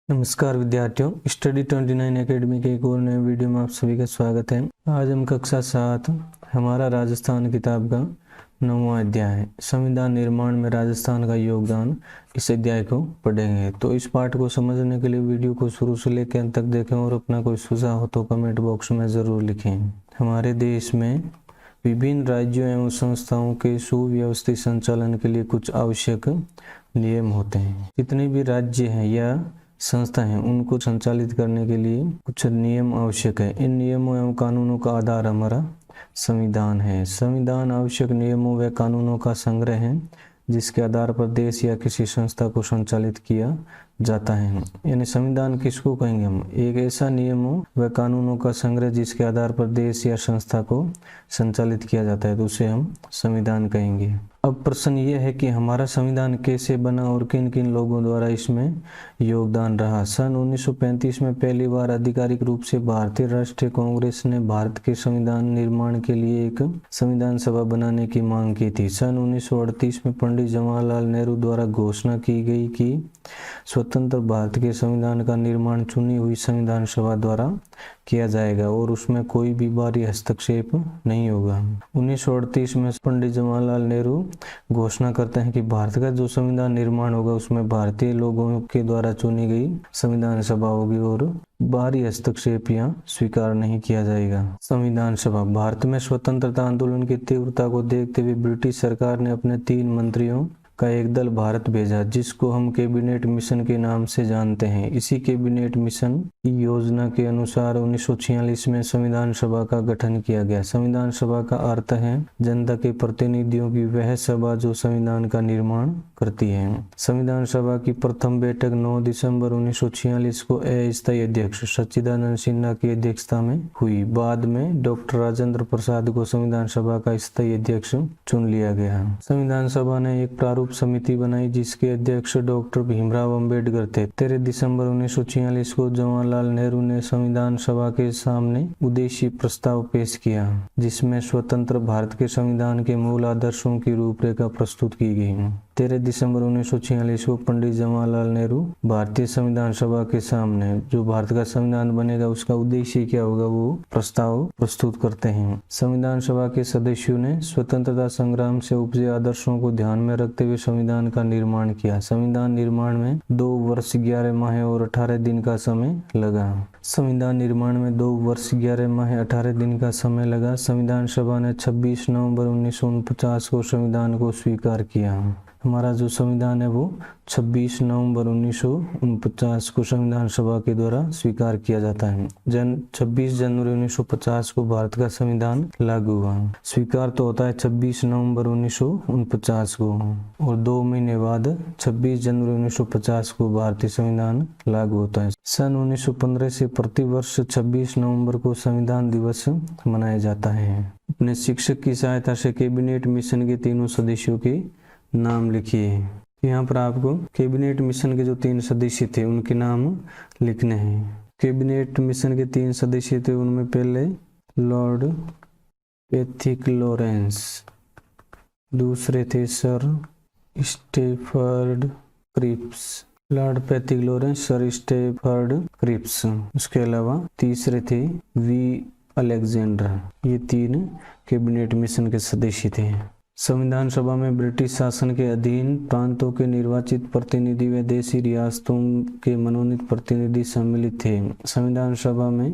नमस्कार विद्यार्थियों, study 29 academy के एक और नए वीडियो में आप सभी का स्वागत है। आज हम कक्षा 7 हमारा राजस्थान किताब का 9वां अध्याय है, संविधान निर्माण में राजस्थान का योगदान, इस अध्याय को पढ़ेंगे। तो इस पाठ को समझने के लिए वीडियो को शुरू से लेकर अंत तक देखें और अपना कोई सुझाव हो तो कमेंट बॉक्स में ज़रूर लिखें। हमारे देश में विभिन्न राज्यों एवं संस्थाओं के सुव्यवस्थित संचालन के लिए कुछ आवश्यक नियम होते हैं। जितने भी राज्य हैं या संस्था हैं उनको संचालित करने के लिए कुछ नियम आवश्यक है। इन नियमों एवं कानूनों का आधार हमारा संविधान है। संविधान आवश्यक नियमों व कानूनों का संग्रह है जिसके आधार पर देश या किसी संस्था को संचालित किया जाता है। यानी संविधान किसको कहेंगे हम? एक ऐसा नियमों व कानूनों का संग्रह जिसके आधार पर देश या संस्था को संचालित किया जाता है तो उसे हम संविधान कहेंगे। अब प्रश्न ये है कि हमारा संविधान कैसे बना और किन किन लोगों द्वारा इसमें योगदान रहा। सन 1935 में पहली बार आधिकारिक रूप से भारतीय राष्ट्रीय कांग्रेस ने भारत के संविधान निर्माण के लिए एक संविधान सभा बनाने की मांग की थी। सन 1938 में पंडित जवाहरलाल नेहरू द्वारा घोषणा की गई कि स्वतंत्र भारत के संविधान का निर्माण चुनी हुई संविधान सभा द्वारा किया जाएगा और उसमें कोई भी बाहरी हस्तक्षेप नहीं होगा। 1938 में पंडित जवाहरलाल नेहरू घोषणा करते हैं कि भारत का जो संविधान निर्माण होगा उसमें भारतीय लोगों के द्वारा चुनी गई संविधान सभा होगी और बाहरी हस्तक्षेप यहाँ स्वीकार नहीं किया जाएगा। संविधान सभा। भारत में स्वतंत्रता आंदोलन की तीव्रता को देखते हुए ब्रिटिश सरकार ने अपने 3 मंत्रियों का एक दल भारत भेजा जिसको हम कैबिनेट मिशन के नाम से जानते हैं। इसी कैबिनेट मिशन की योजना के अनुसार 1946 में संविधान सभा का गठन किया गया। संविधान सभा का अर्थ है जनता के प्रतिनिधियों की वह सभा जो संविधान का निर्माण करती है। संविधान सभा की प्रथम बैठक 9 दिसंबर 1946 को अस्थायी अध्यक्ष सच्चिदानंद सिन्हा की अध्यक्षता में हुई। बाद में डॉक्टर राजेंद्र प्रसाद को संविधान सभा का स्थायी अध्यक्ष चुन लिया गया। संविधान सभा ने एक प्रारूप समिति बनाई जिसके अध्यक्ष डॉक्टर भीमराव अंबेडकर थे। 13 दिसंबर 1946 को जवाहरलाल नेहरू ने संविधान सभा के सामने उद्देश्य प्रस्ताव पेश किया जिसमें स्वतंत्र भारत के संविधान के मूल आदर्शों की रूपरेखा प्रस्तुत की गई। 13 दिसंबर 1946 को पंडित जवाहरलाल नेहरू भारतीय संविधान सभा के सामने जो भारत का संविधान बनेगा उसका उद्देश्य क्या होगा वो प्रस्ताव प्रस्तुत करते हैं। संविधान सभा के सदस्यों ने स्वतंत्रता संग्राम से उपजे आदर्शों को ध्यान में रखते हुए संविधान का निर्माण किया। संविधान निर्माण में 2 वर्ष 11 माह और 18 दिन का समय लगा। संविधान निर्माण में 2 वर्ष 11 माह 18 दिन का समय लगा। संविधान सभा ने 26 नवंबर 1949 को संविधान को स्वीकार किया। हमारा जो संविधान है वो 26 नवंबर 1949 को संविधान सभा के द्वारा स्वीकार किया जाता है। 26 जनवरी 1950 को भारत का संविधान लागू हुआ। स्वीकार तो होता है 26 नवंबर 1949 को और 2 महीने बाद 26 जनवरी 1950 को भारतीय संविधान लागू होता है। सन 1915 से प्रतिवर्ष 26 नवंबर को संविधान दिवस मनाया जाता है। अपने शिक्षक की सहायता से कैबिनेट मिशन के 3 सदस्यों के नाम लिखिए। यहाँ पर आपको कैबिनेट मिशन के जो 3 सदस्य थे उनके नाम लिखने हैं। कैबिनेट मिशन के 3 सदस्य थे उनमें पहले लॉर्ड पैथिक लॉरेंस, दूसरे थे Sir Stafford Cripps, Lord Pethick Lawrence, Sir Stafford Cripps. उसके अलावा तीसरे थे वी अलेक्जेंडर। ये 3 कैबिनेट मिशन के सदस्य थे। संविधान सभा में ब्रिटिश शासन के अधीन प्रांतों के निर्वाचित प्रतिनिधि व देशी रियासतों के मनोनीत प्रतिनिधि सम्मिलित थे। संविधान सभा में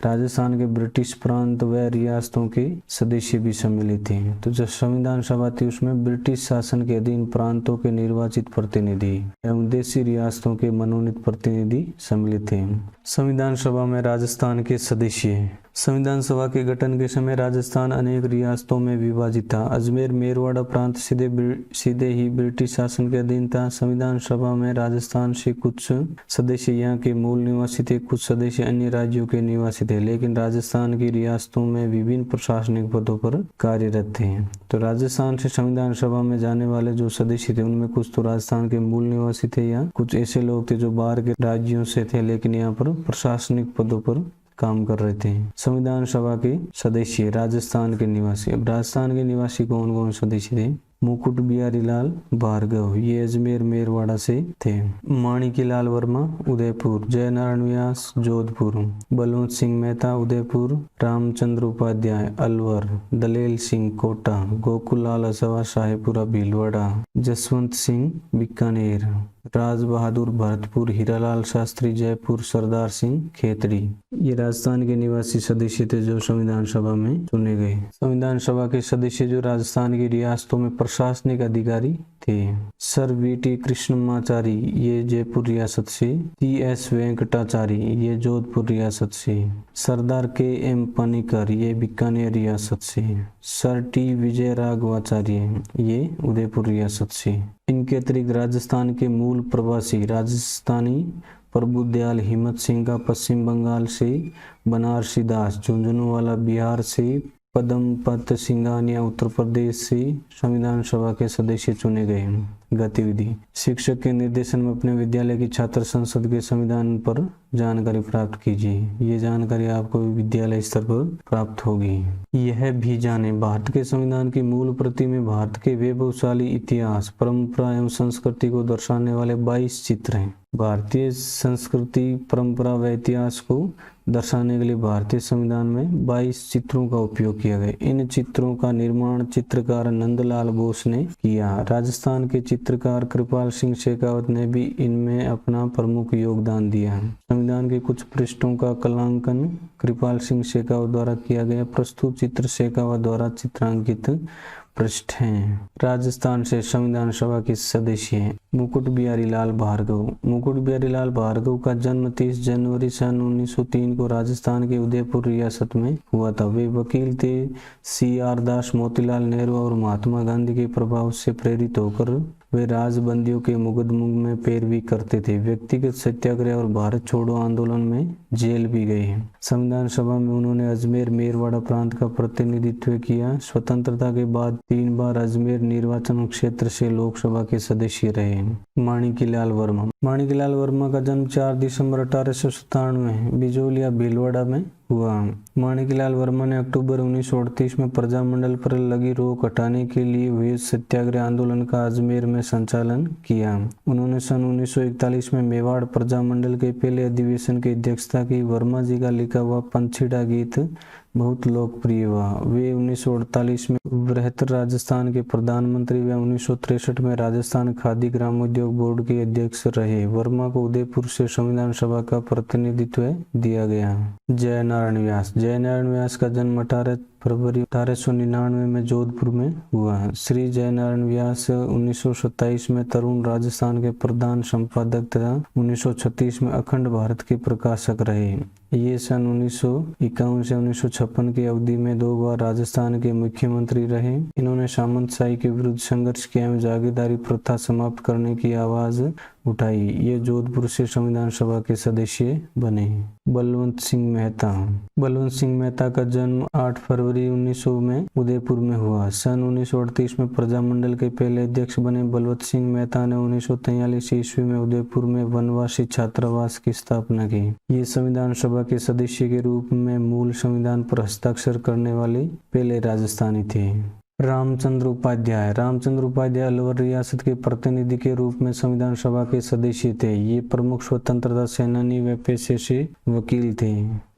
राजस्थान के ब्रिटिश प्रांत व रियासतों के सदस्य भी सम्मिलित थे। तो जो संविधान सभा थी उसमें ब्रिटिश शासन के अधीन प्रांतों के निर्वाचित प्रतिनिधि एवं देशी रियासतों के मनोनीत प्रतिनिधि सम्मिलित थे। संविधान सभा में राजस्थान के सदस्य। संविधान सभा के गठन के समय राजस्थान अनेक रियासतों में विभाजित था। अजमेर मेरवाड़ा प्रांत सीधे ही ब्रिटिश शासन के अधीन था। संविधान सभा में राजस्थान से कुछ सदस्य यहाँ के मूल निवासी थे, कुछ सदस्य अन्य राज्यों के निवासी थे, लेकिन राजस्थान की रियासतों में विभिन्न प्रशासनिक पदों पर कार्यरत थे। तो राजस्थान से संविधान सभा में जाने वाले जो सदस्य थे उनमें कुछ तो राजस्थान के मूल निवासी थे या कुछ ऐसे लोग थे जो बाहर के राज्यों से थे लेकिन यहाँ पर प्रशासनिक पदों पर काम कर रहे थे। संविधान सभा के सदस्य राजस्थान के निवासी। अब राजस्थान के निवासी कौन कौन सदस्य थे मुकुट बिहारी लाल भार्गव, ये अजमेर मेरवाड़ा से थे। माणिक्यलाल वर्मा उदयपुर, जयनारायण व्यास जोधपुर, बलवंत सिंह मेहता उदयपुर, रामचंद्र उपाध्याय अलवर, दलेल सिंह कोटा, गोकुल लाल असवा शाहपुरा भीलवाड़ा, जसवंत सिंह बीकानेर, राज बहादुर भरतपुर, हीरालाल शास्त्री जयपुर, सरदार सिंह खेतड़ी, ये राजस्थान के निवासी सदस्य थे जो संविधान सभा में चुने गए। संविधान सभा के सदस्य जो राजस्थान की रियासतों में प्रशासनिक अधिकारी थे। Sir VT. कृष्णमाचारी, ये जयपुर रियासत से, टी.एस. वेंकटाचारी, ये जोधपुर रियासत से, सरदार के.एम. पानीकर, ये बीकानेर रियासत से, सर टी. विजय राघवाचार्य, ये उदयपुर रियासत से। इनके अतिरिक्त राजस्थान के मूल प्रवासी राजस्थानी प्रभुदयाल हिम्मत सिंह का पश्चिम बंगाल से, बनारसी दास झुंझुनवाला बिहार से, पदमपत सिंघानिया उत्तर प्रदेश से संविधान सभा के सदस्य चुने गए। गतिविधि, शिक्षक के निर्देशन में अपने विद्यालय की छात्र संसद के संविधान पर जानकारी प्राप्त कीजिए। ये जानकारी आपको विद्यालय स्तर पर प्राप्त होगी। यह भी जाने, भारत के संविधान की मूल प्रति में भारत के वैभवशाली इतिहास, परंपरा एवं संस्कृति को दर्शाने वाले 22 चित्र हैं। भारतीय संस्कृति, परंपरा व इतिहास को दर्शाने के लिए भारतीय संविधान में 22 चित्रों का उपयोग किया गया। इन चित्रों का निर्माण चित्रकार नंदलाल बोस ने किया। राजस्थान के चित्रकार कृपाल सिंह शेखावत ने भी इनमें अपना प्रमुख योगदान दिया। संविधान के कुछ पृष्ठों का कलांकन कृपाल सिंह शेखावत द्वारा किया गया। प्रस्तुत चित्र शेखावत द्वारा चित्रांकित पृष्ठ हैं। राजस्थान से संविधान सभा के सदस्य हैं। मुकुट बिहारी लाल भार्गव। मुकुट बिहारी लाल भार्गव का जन्म 30 जनवरी सन 1903 को राजस्थान के उदयपुर रियासत में हुआ था। वे वकील थे। C.R. दास, मोतीलाल नेहरू और महात्मा गांधी के प्रभाव से प्रेरित होकर वे राजबंदियों के मुकदमों में पैरवी करते थे। व्यक्तिगत सत्याग्रह और भारत छोड़ो आंदोलन में जेल भी गए हैं। संविधान सभा में उन्होंने अजमेर मेरवाड़ा प्रांत का प्रतिनिधित्व किया। स्वतंत्रता के बाद 3 बार अजमेर निर्वाचन क्षेत्र से लोकसभा के सदस्य रहे। माणिक्यलाल वर्मा। माणिक्यलाल वर्मा का जन्म 4 दिसंबर 1897 बिजोलिया भीलवाड़ा में हुआ। माणिक्यलाल वर्मा ने अक्टूबर 1938 में प्रजामंडल पर लगी रोक हटाने के लिए हुए सत्याग्रह आंदोलन का अजमेर में संचालन किया। उन्होंने सन 1941 में मेवाड़ प्रजामंडल के पहले अधिवेशन की अध्यक्षता की। वर्मा जी का लिखा हुआ पंछीड़ा गीत बहुत लोकप्रिय हुआ। वे 1948 में बृहत्तर राजस्थान के प्रधानमंत्री व 1963 में राजस्थान खादी ग्रामोद्योग बोर्ड के अध्यक्ष रहे। वर्मा को उदयपुर से संविधान सभा का प्रतिनिधित्व दिया गया। जयनारायण व्यास। जयनारायण व्यास का जन्म 18 फरवरी 1899 में जोधपुर में हुआ। श्री जयनारायण व्यास 1927 में तरुण राजस्थान के प्रधान संपादक तथा 1936 में अखंड भारत के प्रकाशक रहे। ये सन 1951 से 1956 की अवधि में 2 बार राजस्थान के मुख्यमंत्री रहे। इन्होंने सामंतशाही के विरुद्ध संघर्ष किया एवं जागीरदारी प्रथा समाप्त करने की आवाज उठाई। ये जोधपुर से संविधान सभा के सदस्य बने। बलवंत सिंह मेहता। बलवंत सिंह मेहता का जन्म 8 फरवरी 1900 में उदयपुर में हुआ। सन 1938 में प्रजामंडल के पहले अध्यक्ष बने। बलवंत सिंह मेहता ने 1943 ईस्वी में उदयपुर में वनवासी छात्रावास की स्थापना की। ये संविधान सभा के सदस्य के रूप में मूल संविधान पर हस्ताक्षर करने वाले पहले राजस्थानी थे। रामचंद्र उपाध्याय। रामचंद्र उपाध्याय अलवर रियासत के प्रतिनिधि के रूप में संविधान सभा के सदस्य थे। ये प्रमुख स्वतंत्रता सेनानी व पेशे से वकील थे।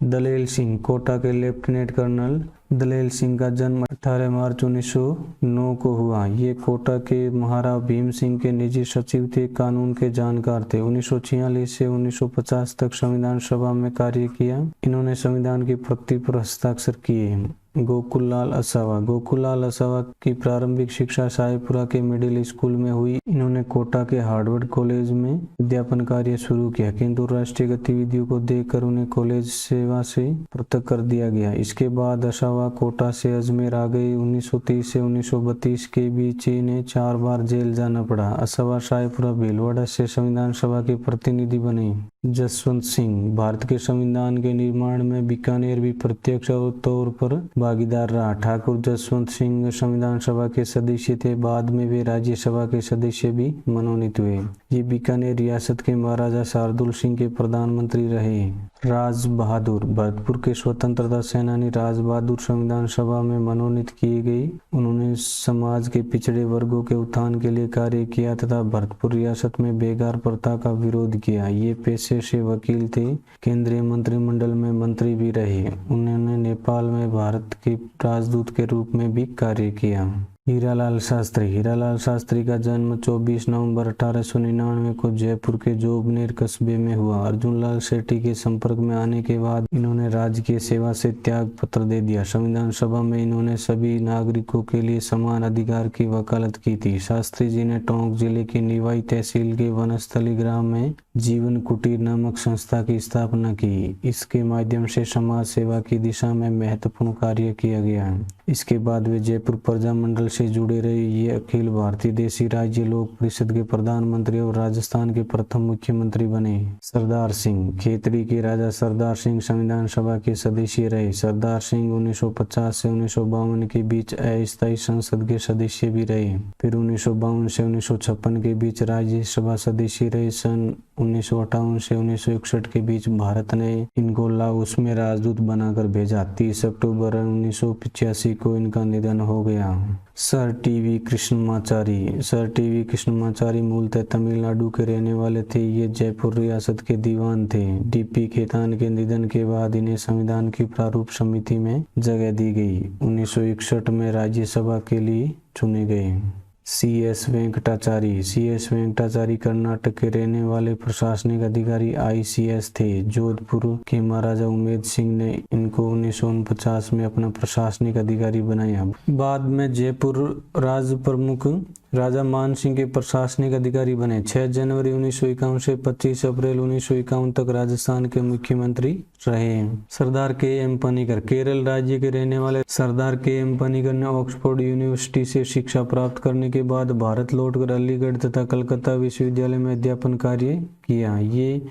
दलेल सिंह। कोटा के लेफ्टिनेंट कर्नल दलेल सिंह का जन्म 18 मार्च 1909 को हुआ। ये कोटा के महाराज भीम सिंह के निजी सचिव थे। कानून के जानकार थे। 1946 से 1950 तक संविधान सभा में कार्य किया। इन्होंने संविधान की प्रति पर हस्ताक्षर किए। गोकुल लाल असावा। गोकुल लाल असावा की प्रारंभिक शिक्षा शाहपुरा के मिडिल स्कूल में हुई। इन्होंने कोटा के हार्वर्ड कॉलेज में अध्यापन कार्य शुरू किया, किंतु राष्ट्रीय गतिविधियों को देखकर उन्हें कॉलेज सेवा से पृथक कर दिया गया। इसके बाद असावा कोटा से अजमेर आ गई। 1930 से 1932 के बीच इन्हें 4 बार जेल जाना पड़ा। असावा शाहपुरा भीलवाड़ा से संविधान सभा के प्रतिनिधि बने। जसवंत सिंह। भारत के संविधान के निर्माण में बीकानेर भी प्रत्यक्ष तौर पर भागीदार रहा। ठाकुर जसवंत सिंह संविधान सभा के सदस्य थे। बाद में वे राज्यसभा के सदस्य भी मनोनीत हुए। ये बीकानेर रियासत के महाराजा शार्दुल सिंह के प्रधानमंत्री रहे। राज बहादुर। भरतपुर के स्वतंत्रता सेनानी राज बहादुर संविधान सभा में मनोनीत किए गए। उन्होंने समाज के पिछड़े वर्गों के उत्थान के लिए कार्य किया तथा भरतपुर रियासत में बेगार प्रथा का विरोध किया। ये पेशे से वकील थे। केंद्रीय मंत्रिमंडल में मंत्री भी रहे। उन्होंने नेपाल में भारत के राजदूत के रूप में भी कार्य किया। हीरालाल शास्त्री। हीरालाल शास्त्री का जन्म 24 नवंबर 1899 को जयपुर के जोबनेर कस्बे में हुआ। अर्जुन लाल शेट्टी के संपर्क में आने के बाद इन्होंने राजकीय सेवा से त्याग पत्र दे दिया। संविधान सभा में इन्होंने सभी नागरिकों के लिए समान अधिकार की वकालत की थी। शास्त्री जी ने टोंक जिले की निवाई तहसील के वनस्थली ग्राम में जीवन कुटीर नामक संस्था की स्थापना की। इसके माध्यम से समाज सेवा की दिशा में महत्वपूर्ण कार्य किया गया। इसके बाद वे जयपुर प्रजामंडल से जुड़े रहे। ये अखिल भारतीय देशी राज्य लोक परिषद के प्रधानमंत्री और राजस्थान के प्रथम मुख्यमंत्री बने। सरदार सिंह। खेतड़ी के राजा सरदार सिंह संविधान सभा के सदस्य रहे। सरदार सिंह 1950 से 1952 के बीच अस्थायी संसद के सदस्य भी रहे। फिर 1952 से 1956 के बीच राज्यसभा सदस्य रहे। सन 1958 से 1961 के बीच भारत ने इनको लाओस में राजदूत बनाकर भेजा। 30 अक्टूबर 1985 को इनका निधन हो गया। Sir TV. Krishnamachari. Sir TV. Krishnamachari मूलतः तमिलनाडु के रहने वाले थे। ये जयपुर रियासत के दीवान थे। डी.पी. खेतान के निधन के बाद इन्हें संविधान की प्रारूप समिति में जगह दी गई। 1961 में राज्यसभा के लिए चुने गए। सी.एस. वेंकटाचारी। सी.एस. वेंकटाचारी कर्नाटक के रहने वाले प्रशासनिक अधिकारी आई.सी.एस. थे। जोधपुर के महाराजा उमेद सिंह ने इनको 1949 में अपना प्रशासनिक अधिकारी बनाया। बाद में जयपुर राज प्रमुख राजा मान सिंह के प्रशासनिक अधिकारी बने। 6 जनवरी 1951 से 25 अप्रैल 1951 तक राजस्थान के मुख्यमंत्री रहे। सरदार के एम पनिकर। केरल राज्य के रहने वाले सरदार के एम पनिकर ने ऑक्सफोर्ड यूनिवर्सिटी से शिक्षा प्राप्त करने के बाद भारत लौटकर अलीगढ़ तथा कलकत्ता विश्वविद्यालय में अध्यापन कार्य किया। ये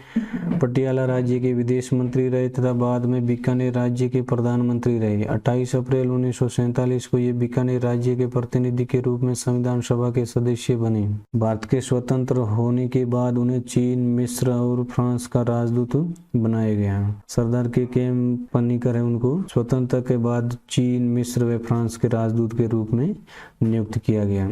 पटियाला राज्य के विदेश मंत्री रहे तथा बाद में बीकानेर राज्य के प्रधानमंत्री रहे। 28 अप्रैल 1947 को ये बीकानेर राज्य के प्रतिनिधि के रूप में संविधान सभा के सदस्य बने। भारत के स्वतंत्र होने के बाद उन्हें चीन, मिस्र और फ्रांस का राजदूत बनाया गया। सरदार के एम पनिकर है, उनको स्वतंत्रता के बाद चीन, मिस्र व फ्रांस के राजदूत के रूप में नियुक्त किया गया।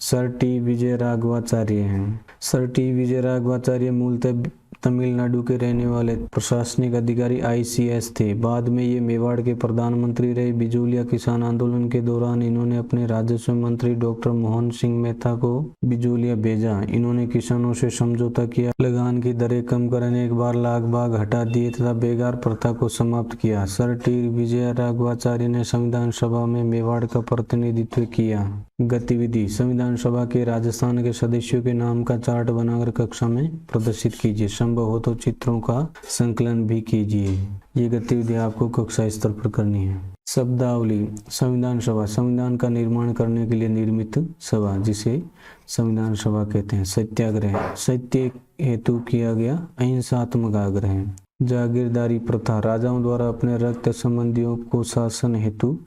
सर टी विजय राघवाचार्य हैं। सर टी विजय राघवाचार्य मूलतः तमिलनाडु के रहने वाले प्रशासनिक अधिकारी आई.सी.एस. थे। बाद में ये मेवाड़ के प्रधानमंत्री रहे। बिजूलिया किसान आंदोलन के दौरान इन्होंने अपने राजस्व मंत्री डॉक्टर मोहन सिंह मेहता को बिजूलिया भेजा। इन्होंने किसानों से समझौता किया, लगान की दरें कम करने एक बार लाख बाग हटा दिए तथा बेगार प्रथा को समाप्त किया। सर टी विजय राघवाचार्य ने संविधान सभा में मेवाड़ का प्रतिनिधित्व किया। गतिविधि। संविधान सभा के राजस्थान के सदस्यों के नाम का चार्ट बनाकर कक्षा में प्रदर्शित कीजिए। संभव हो तो चित्रों का संकलन भी कीजिए। ये गतिविधि आपको कक्षा स्तर पर करनी है। शब्दावली। संविधान सभा संविधान का निर्माण करने के लिए निर्मित सभा, जिसे संविधान सभा कहते हैं। सत्याग्रह। सत्य हेतु किया गया अहिंसात्मक आग्रह। जागीरदारी प्रथा। राजाओं द्वारा अपने रक्त संबंधियों को शासन हेतु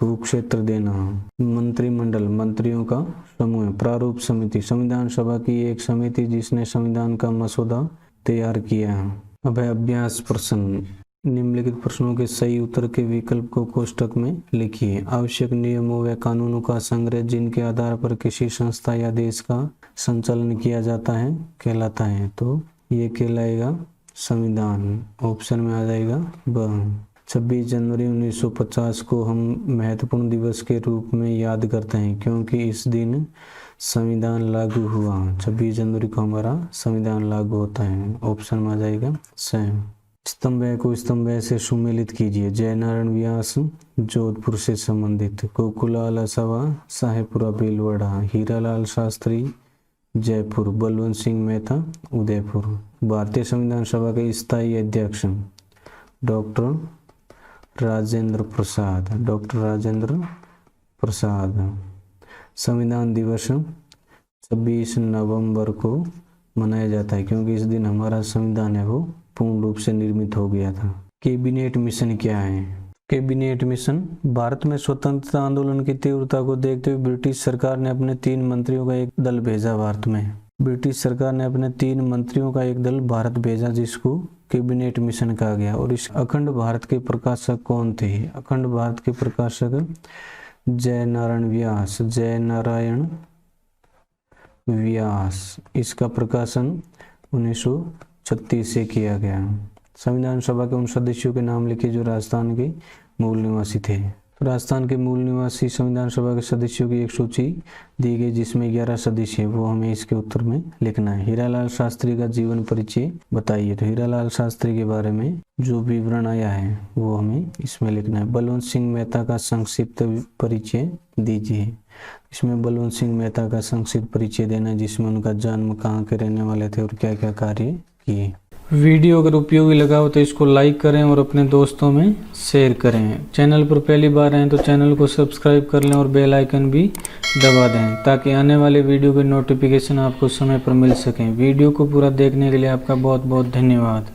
भूक्षेत्र देना। मंत्रिमंडल। मंत्रियों का समूह। प्रारूप समिति। संविधान सभा की एक समिति जिसने संविधान का मसौदा तैयार किया। अब है अभ्यास प्रश्न। निम्नलिखित प्रश्नों के सही उत्तर के विकल्प को कोष्टक में लिखिए। आवश्यक नियमों व कानूनों का संग्रह जिनके आधार पर किसी संस्था या देश का संचालन किया जाता है कहलाता है। तो ये कहलाएगा संविधान। ऑप्शन में आ जाएगा ब। 26 जनवरी 1950 को हम महत्वपूर्ण दिवस के रूप में याद करते हैं क्योंकि इस दिन संविधान लागू हुआ। 26 जनवरी को हमारा संविधान लागू होता है। ऑप्शन में आ जाएगा सेम। स्तंभ को स्तंभ से सुमेलित कीजिए। जयनारायण व्यास जोधपुर से संबंधित। गोकुलाल सभा साहेबपुरा भीलवाड़ा। हीरालाल शास्त्री जयपुर। बलवंत सिंह मेहता उदयपुर। भारतीय संविधान सभा के स्थायी अध्यक्ष डॉक्टर राजेंद्र प्रसाद। डॉक्टर राजेंद्र प्रसाद। संविधान दिवस 26 नवंबर को मनाया जाता है, क्योंकि इस दिन हमारा संविधान है वो पूर्ण रूप से निर्मित हो गया था। कैबिनेट मिशन क्या है? कैबिनेट मिशन, भारत में स्वतंत्रता आंदोलन की तीव्रता को देखते हुए ब्रिटिश सरकार ने अपने 3 मंत्रियों का एक दल भेजा भारत में। ब्रिटिश सरकार ने अपने 3 मंत्रियों का एक दल भारत भेजा, जिसको कैबिनेट मिशन कहा गया। और इस अखंड भारत के प्रकाशक कौन थे? अखंड भारत के प्रकाशक जय नारायण व्यास। इसका प्रकाशन 1936 से किया गया। संविधान सभा के उन सदस्यों के नाम लिखे जो राजस्थान के मूल निवासी थे। तो राजस्थान के मूल निवासी संविधान सभा के सदस्यों की एक सूची दी गई, जिसमें 11 सदस्य हैं, वो हमें इसके उत्तर में लिखना है। हीरालाल शास्त्री का जीवन परिचय बताइए। तो हीरालाल शास्त्री के बारे में जो विवरण आया है वो हमें इसमें लिखना है। बलवंत सिंह मेहता का संक्षिप्त परिचय दीजिए। इसमें बलवंत सिंह मेहता का संक्षिप्त परिचय देना है, जिसमें उनका जन्म, कहाँ के रहने वाले थे और क्या क्या कार्य किए। वीडियो अगर उपयोगी लगा हो तो इसको लाइक करें और अपने दोस्तों में शेयर करें। चैनल पर पहली बार आए तो चैनल को सब्सक्राइब कर लें और बेल आइकन भी दबा दें, ताकि आने वाले वीडियो के नोटिफिकेशन आपको समय पर मिल सकें। वीडियो को पूरा देखने के लिए आपका बहुत बहुत धन्यवाद।